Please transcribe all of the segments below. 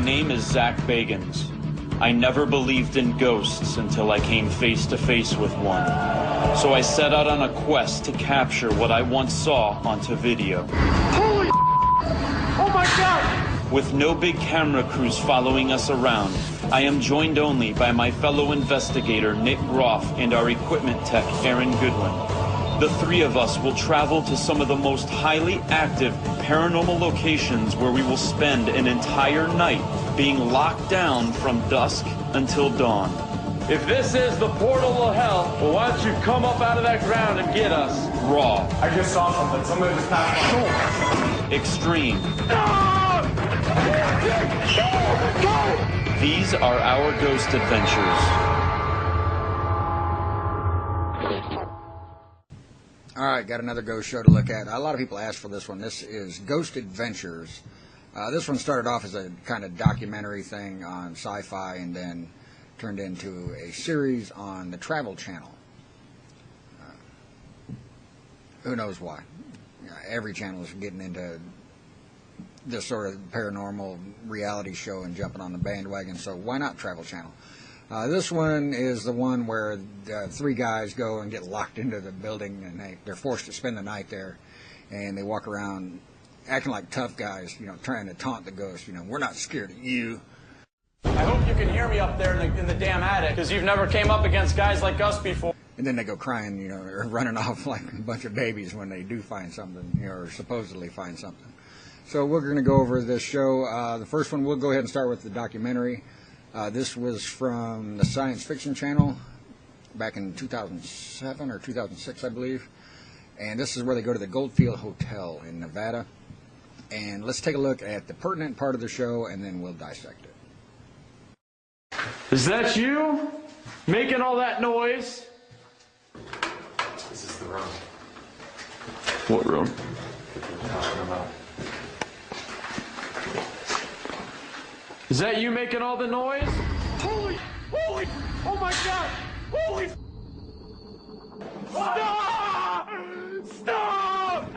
name is Zach Bagans. I never believed in ghosts until I came face to face with one. So I set out on a quest to capture what I once saw onto video. Holy oh my God! With no big camera crews following us around, I am joined only by my fellow investigator Nick Groff and our equipment tech Aaron Goodwin. The three of us will travel to some of the most highly active paranormal locations where we will spend an entire night being locked down from dusk until dawn. If this is the portal of hell, well, why don't you come up out of that ground and get us? Raw. I just saw something. Somebody just passed by. Extreme. No! Go! These are our ghost adventures. All right, got another ghost show to look at. A lot of people asked for this one. This is Ghost Adventures. This one started off as a kind of documentary thing on Sci-Fi and then turned into a series on the Travel Channel. Who knows why? Every channel is getting into this sort of paranormal reality show and jumping on the bandwagon, so why not Travel Channel? This one is the one where three guys go and get locked into the building, and they're forced to spend the night there, and they walk around acting like tough guys, you know, trying to taunt the ghost. You know, we're not scared of you. I hope you can hear me up there in the damn attic, because you've never came up against guys like us before. And then they go crying, you know, or running off like a bunch of babies when they do find something, you know, or supposedly find something. So we're going to go over this show. The first one, we'll go ahead and start with the documentary. This was from the Science Fiction Channel back in 2007 or 2006, I believe. And this is where they go to the Goldfield Hotel in Nevada. And let's take a look at the pertinent part of the show, and then we'll dissect it. Is that you? Making all that noise? This is the room. What room? We're talking about. Is that you making all the noise? Holy, oh my God, holy, stop, stop,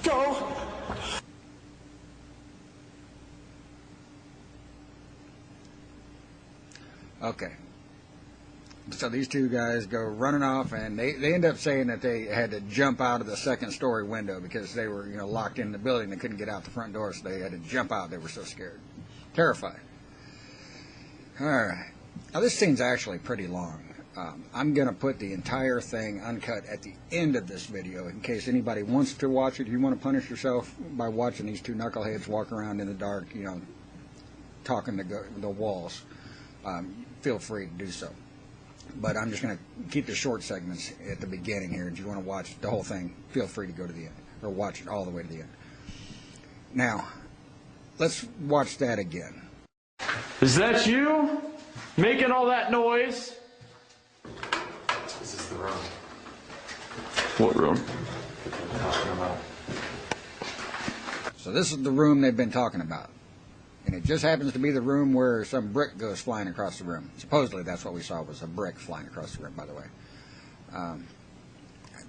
go. Okay. So these two guys go running off, and they end up saying that they had to jump out of the second-story window because they were, you know, locked in the building. They couldn't get out the front door, so they had to jump out. They were so scared. Terrified. All right. Now, this scene's actually pretty long. I'm going to put the entire thing uncut at the end of this video in case anybody wants to watch it. If you want to punish yourself by watching these two knuckleheads walk around in the dark, you know, talking to the walls, feel free to do so. But I'm just going to keep the short segments at the beginning here. If you want to watch the whole thing, feel free to go to the end, or watch it all the way to the end. Now, let's watch that again. Is that you? Making all that noise? This is the room. What room? We're talking about. So this is the room they've been talking about. And it just happens to be the room where some brick goes flying across the room. Supposedly that's what we saw, was a brick flying across the room, by the way.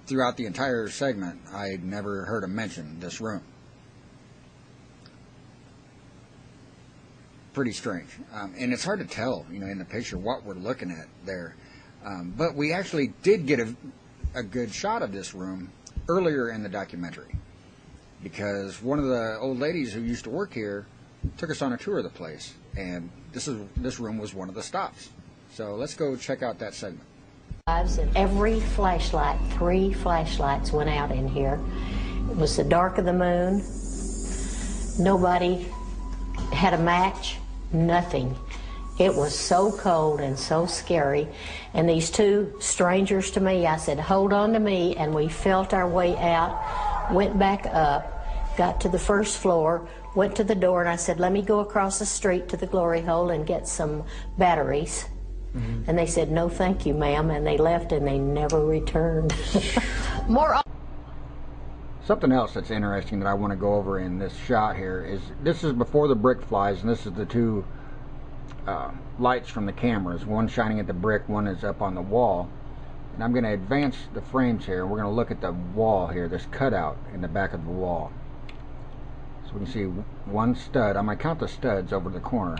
Throughout the entire segment, I'd never heard him mention this room. Pretty strange. And it's hard to tell, you know, in the picture what we're looking at there. But we actually did get a good shot of this room earlier in the documentary, because one of the old ladies who used to work here took us on a tour of the place, and this room was one of the stops. So let's go check out that segment. Every flashlight, 3 flashlights went out in here. It was the dark of the moon. Nobody had a match, nothing. It was so cold and so scary. And these two strangers to me, I said, hold on to me, and we felt our way out, went back up, got to the first floor, went to the door, and I said, let me go across the street to the glory hole and get some batteries. Mm-hmm. And they said, no thank you, ma'am, and they left and they never returned. Something else that's interesting that I want to go over in this shot here is, this is before the brick flies, and this is the two lights from the cameras. One shining at the brick, one is up on the wall. And I'm going to advance the frames here, and we're going to look at the wall here, this cutout in the back of the wall. So we can see one stud. I'm going to count the studs over the corner.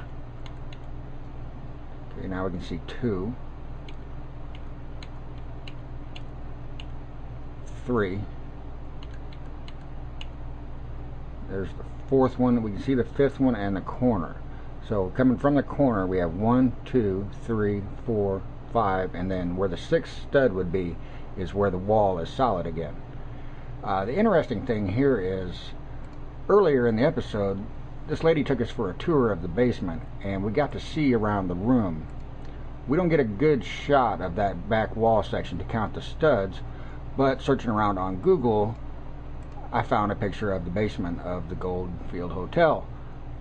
Okay, now we can see 2, 3. There's the 4th one. We can see the 5th one and the corner. So coming from the corner, we have 1, 2, 3, 4, 5, and then where the 6th stud would be is where the wall is solid again. The interesting thing here is, earlier in the episode, this lady took us for a tour of the basement, and we got to see around the room. We don't get a good shot of that back wall section to count the studs, but searching around on Google, I found a picture of the basement of the Goldfield Hotel.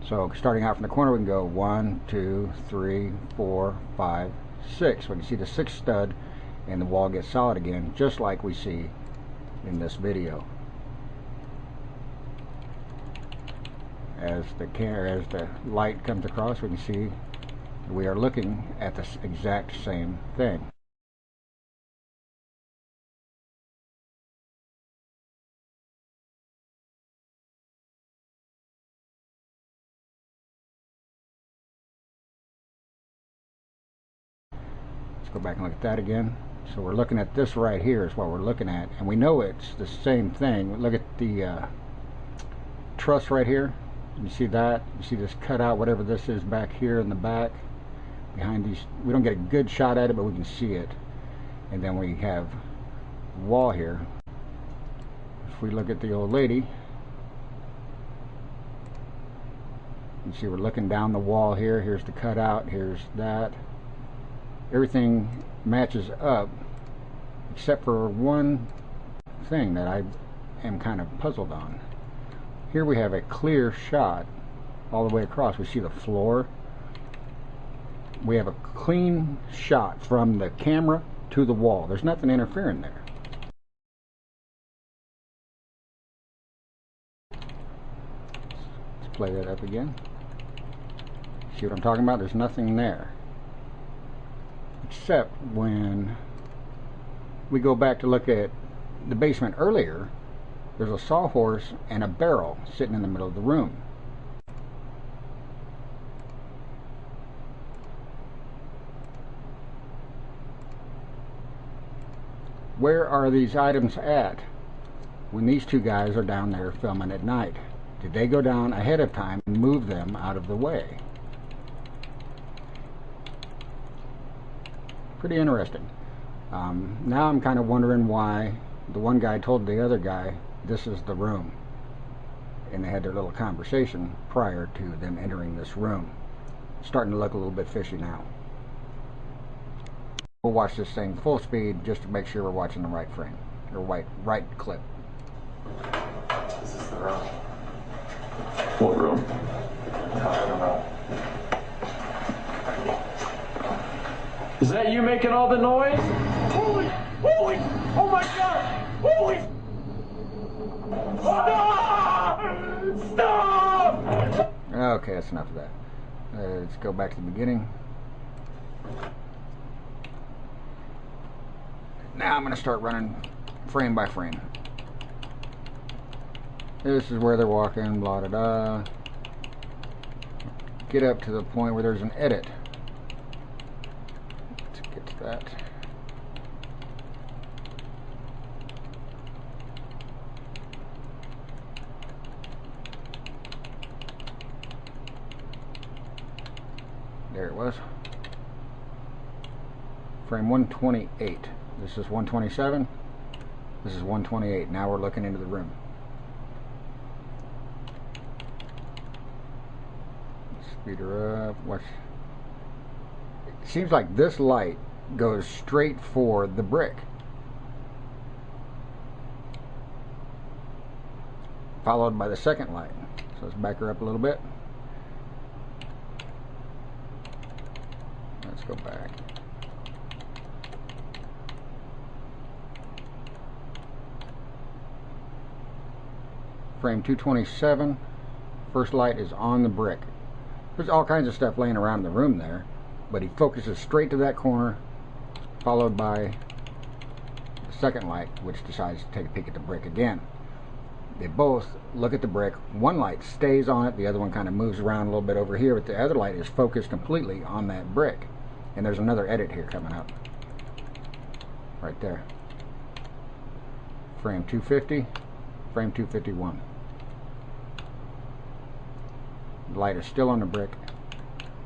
So starting out from the corner, we can go 1, 2, 3, 4, 5, 6. We can see the 6th stud, and the wall gets solid again, just like we see in this video. As the light comes across, we can see we are looking at the exact same thing. Let's go back and look at that again. So we're looking at this right here is what we're looking at, and we know it's the same thing. Look at the truss right here. You see that? You see this cutout, whatever this is back here in the back behind these. We don't get a good shot at it, but we can see it. And then we have the wall here. If we look at the old lady, you see we're looking down the wall here. Here's the cutout, here's that. Everything matches up except for one thing that I am kind of puzzled on. Here we have a clear shot all the way across. We see the floor. We have a clean shot from the camera to the wall. There's nothing interfering there. Let's play that up again. See what I'm talking about? There's nothing there. Except when we go back to look at the basement earlier, there's a sawhorse and a barrel sitting in the middle of the room. Where are these items at when these two guys are down there filming at night? Did they go down ahead of time and move them out of the way? Pretty interesting. Now I'm kind of wondering why the one guy told the other guy this is the room, and they had their little conversation prior to them entering this room. It's starting to look a little bit fishy now. We'll watch this thing full speed just to make sure we're watching the right frame, or right clip. This is the room. What room? I'm talking about. Is that you making all the noise? Holy! Oh my God! Holy! Stop! Okay, that's enough of that. Let's go back to the beginning. Now I'm going to start running frame by frame. This is where they're walking, blah da da. Get up to the point where there's an edit. Let's get to that. There it was. Frame 128. This is 127. This is 128. Now we're looking into the room. Speed her up. Watch. It seems like this light goes straight for the brick, followed by the second light. So let's back her up a little bit. Let's go back. Frame 227. First light is on the brick. There's all kinds of stuff laying around the room there, but he focuses straight to that corner, followed by second light, which decides to take a peek at the brick again. They both look at the brick. One light stays on it, the other one kind of moves around a little bit over here, but the other light is focused completely on that brick. And there's another edit here coming up. Right there. Frame 250, frame 251. The light is still on the brick.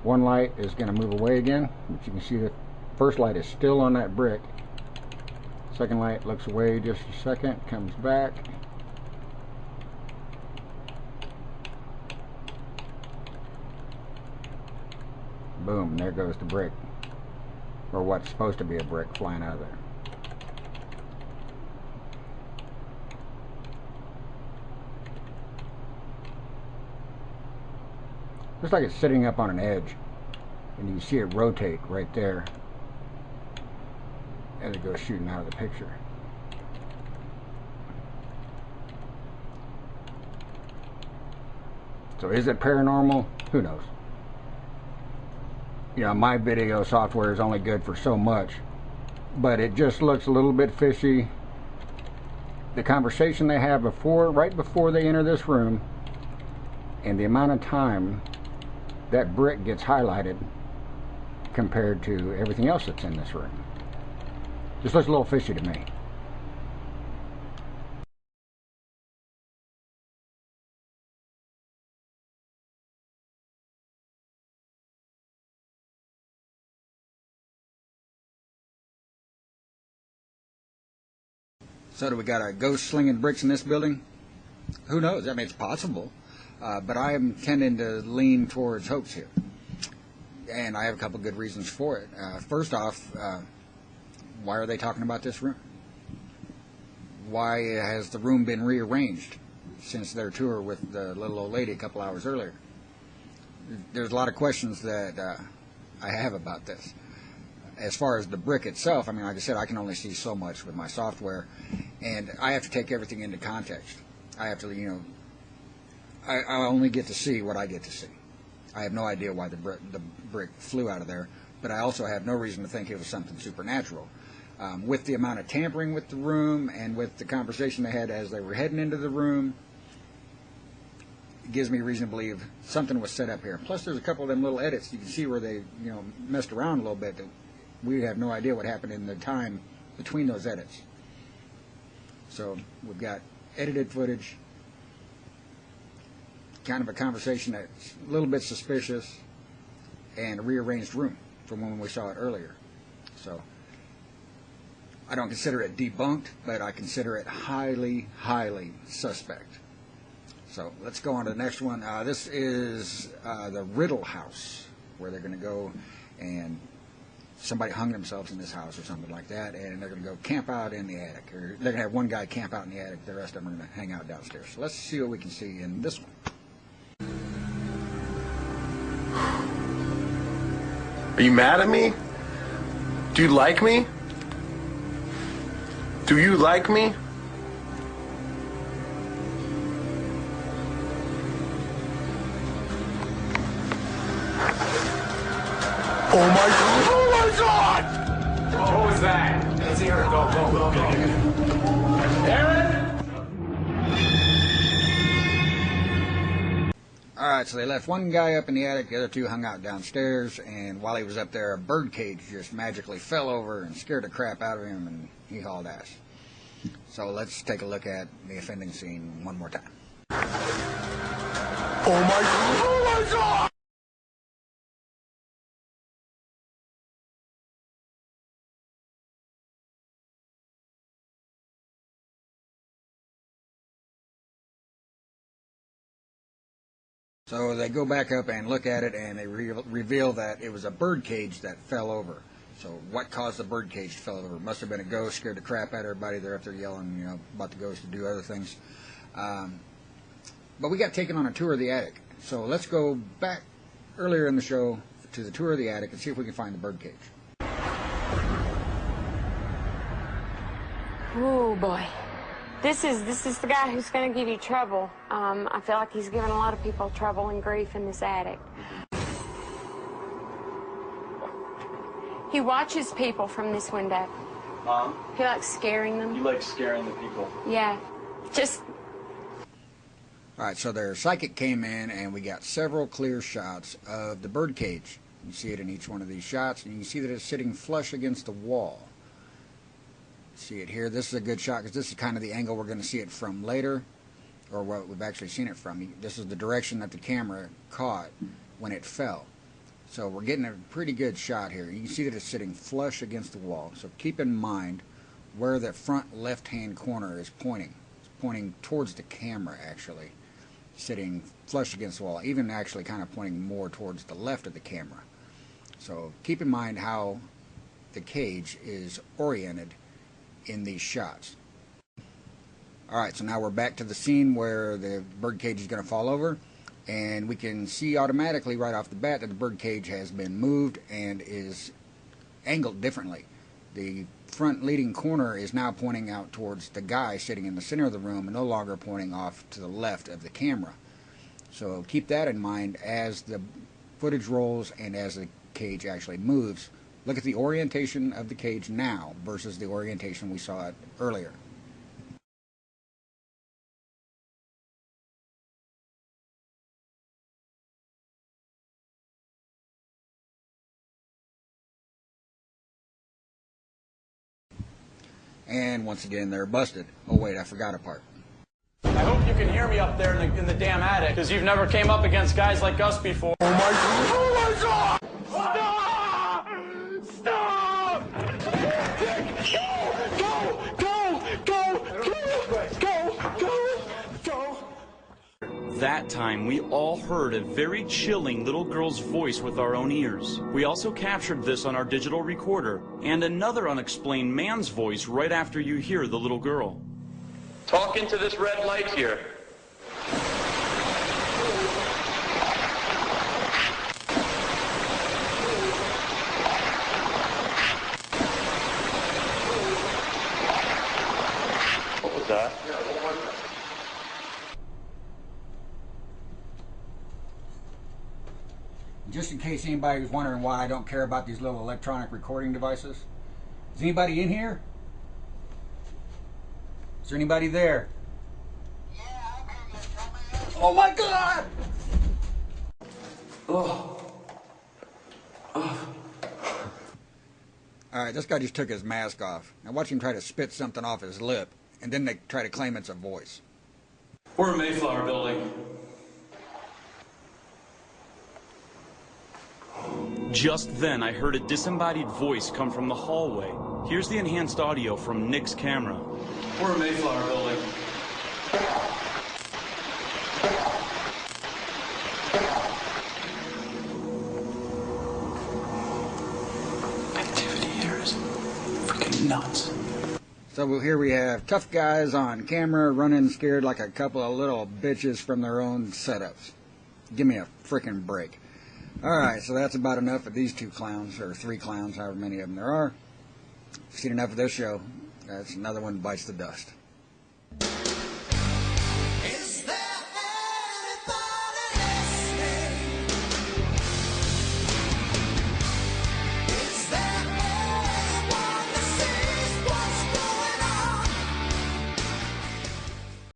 One light is going to move away again, but you can see the first light is still on that brick. Second light looks away just a second, comes back. Boom, there goes the brick. Or what's supposed to be a brick flying out of there. Looks like it's sitting up on an edge, and you can see it rotate right there as it goes shooting out of the picture. So is it paranormal? Who knows? You know, my video software is only good for so much, but it just looks a little bit fishy. The conversation they have right before they enter this room, and the amount of time that brick gets highlighted compared to everything else that's in this room. Just looks a little fishy to me. So do we got a ghost slinging bricks in this building? Who knows? I mean, it's possible. But I am tending to lean towards hoax here. And I have a couple good reasons for it. First off, why are they talking about this room? Why has the room been rearranged since their tour with the little old lady a couple hours earlier? There's a lot of questions that I have about this. As far as the brick itself, I mean, like I said, I can only see so much with my software, and I have to take everything into context. I have to, you know, I only get to see what I get to see. I have no idea why the brick flew out of there, but I also have no reason to think it was something supernatural. With the amount of tampering with the room and with the conversation they had as they were heading into the room, it gives me reason to believe something was set up here. Plus, there's a couple of them little edits. You can see where they, you know, messed around a little bit. That we have no idea what happened in the time between those edits. So we've got edited footage, kind of a conversation that's a little bit suspicious, and a rearranged room from when we saw it earlier. So I don't consider it debunked, but I consider it highly, highly suspect. So let's go on to the next one. This is the Riddle House, where they're going to go and somebody hung themselves in this house or something like that, and they're going to go camp out in the attic. Or they're going to have one guy camp out in the attic, the rest of them are going to hang out downstairs. So let's see what we can see in this one. Are you mad at me? Do you like me? Do you like me? Oh my God! Oh my God! What was that? Let's hear it. Go. Aaron? Alright, so they left one guy up in the attic, the other two hung out downstairs, and while he was up there, a bird cage just magically fell over and scared the crap out of him, and he hauled ass. So let's take a look at the offending scene one more time. Oh my God! Oh my God! So they go back up and look at it, and they reveal that it was a bird cage that fell over. So what caused the bird cage to fall over? It must have been a ghost, scared the crap out of everybody. They're up there yelling, you know, about the ghost to do other things. But we got taken on a tour of the attic. So let's go back earlier in the show to the tour of the attic and see if we can find the bird cage. Oh boy. This is the guy who's going to give you trouble. I feel like he's given a lot of people trouble and grief in this attic. He watches people from this window. Huh? He likes scaring You them. like scaring the people. Yeah. Just All right, so their psychic came in, and we got several clear shots of the birdcage. You see it in each one of these shots, and you can see that it's sitting flush against the wall. See it here. This is a good shot because this is kind of the angle we're going to see it from later, or what we've actually seen it from. This is the direction that the camera caught when it fell. So we're getting a pretty good shot here. You can see that it's sitting flush against the wall. So keep in mind where the front left-hand corner is pointing. It's pointing towards the camera, actually, sitting flush against the wall, even actually kind of pointing more towards the left of the camera. So keep in mind how the cage is oriented in these shots. Alright, so now we're back to the scene where the birdcage is going to fall over, and we can see automatically right off the bat that the birdcage has been moved and is angled differently. The front leading corner is now pointing out towards the guy sitting in the center of the room and no longer pointing off to the left of the camera. So keep that in mind as the footage rolls and as the cage actually moves. Look at the orientation of the cage now versus the orientation we saw it earlier. And once again, they're busted. Oh wait, I forgot a part. I hope you can hear me up there in the damn attic, because you've never came up against guys like us before. Oh my God! Stop! Stop! Go! That time, we all heard a very chilling little girl's voice with our own ears. We also captured this on our digital recorder, and another unexplained man's voice right after you hear the little girl. Talk into this red light here. What was that? Just in case anybody was wondering why I don't care about these little electronic recording devices, is anybody in here? Is there anybody there? Oh my God! Alright, this guy just took his mask off. Now watch him try to spit something off his lip, and then they try to claim it's a voice. We're in Mayflower Building. Just then, I heard a disembodied voice come from the hallway. Here's the enhanced audio from Nick's camera. We're in Mayflower Building. Activity here is freaking nuts. So here we have tough guys on camera running scared like a couple of little bitches from their own setups. Give me a freaking break. Alright, so that's about enough of these two clowns, or three clowns, however many of them there are. Seen enough of this show. That's another one bites the dust.